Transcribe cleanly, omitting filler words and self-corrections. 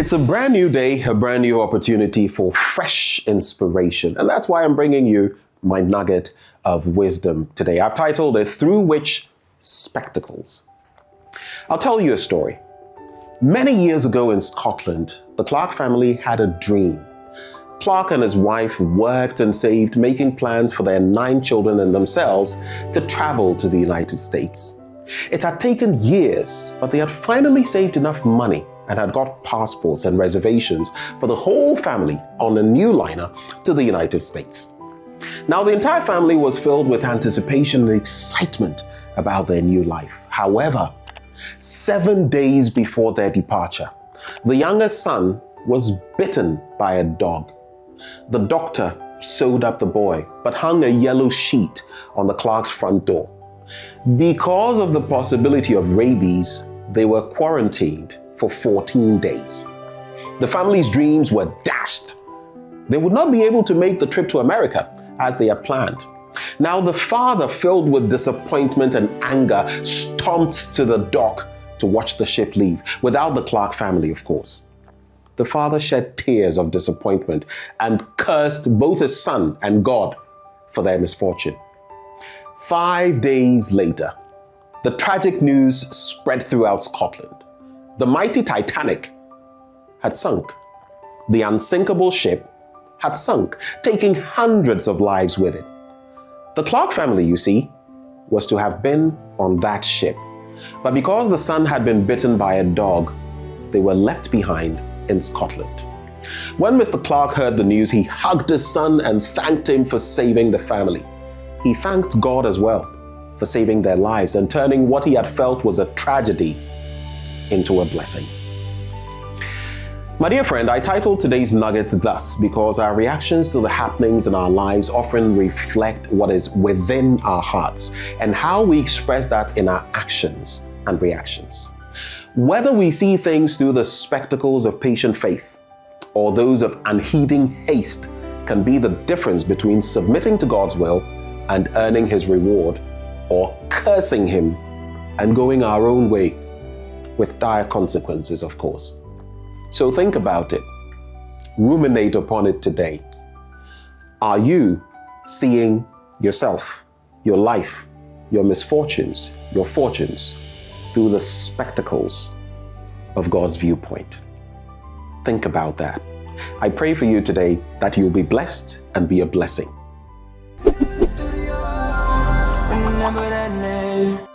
It's a brand new day, a brand new opportunity for fresh inspiration. And that's why I'm bringing you my nugget of wisdom today. I've titled it, Through Which Spectacles. I'll tell you a story. Many years ago in Scotland, the Clark family had a dream. Clark and his wife worked and saved, making plans for their 9 children and themselves to travel to the United States. It had taken years, but they had finally saved enough money and had got passports and reservations for the whole family on a new liner to the United States. Now, the entire family was filled with anticipation and excitement about their new life. However, 7 days before their departure, the youngest son was bitten by a dog. The doctor sewed up the boy, but hung a yellow sheet on the Clark's front door. Because of the possibility of rabies, they were quarantined for 14 days. The family's dreams were dashed. They would not be able to make the trip to America as they had planned. Now, the father, filled with disappointment and anger, stomped to the dock to watch the ship leave, without the Clark family, of course. The father shed tears of disappointment and cursed both his son and God for their misfortune. 5 days later, the tragic news spread throughout Scotland. The mighty Titanic had sunk. The unsinkable ship had sunk, taking hundreds of lives with it. The Clark family, you see, was to have been on that ship. But because the son had been bitten by a dog, they were left behind in Scotland. When Mr. Clark heard the news, he hugged his son and thanked him for saving the family. He thanked God as well for saving their lives and turning what he had felt was a tragedy into a blessing. My dear friend, I titled today's nugget thus because our reactions to the happenings in our lives often reflect what is within our hearts and how we express that in our actions and reactions. Whether we see things through the spectacles of patient faith or those of unheeding haste can be the difference between submitting to God's will and earning His reward, or cursing Him and going our own way, with dire consequences, of course. So think about it. Ruminate upon it today. Are you seeing yourself, your life, your misfortunes, your fortunes through the spectacles of God's viewpoint? Think about that. I pray for you today that you'll be blessed and be a blessing. Remember that name.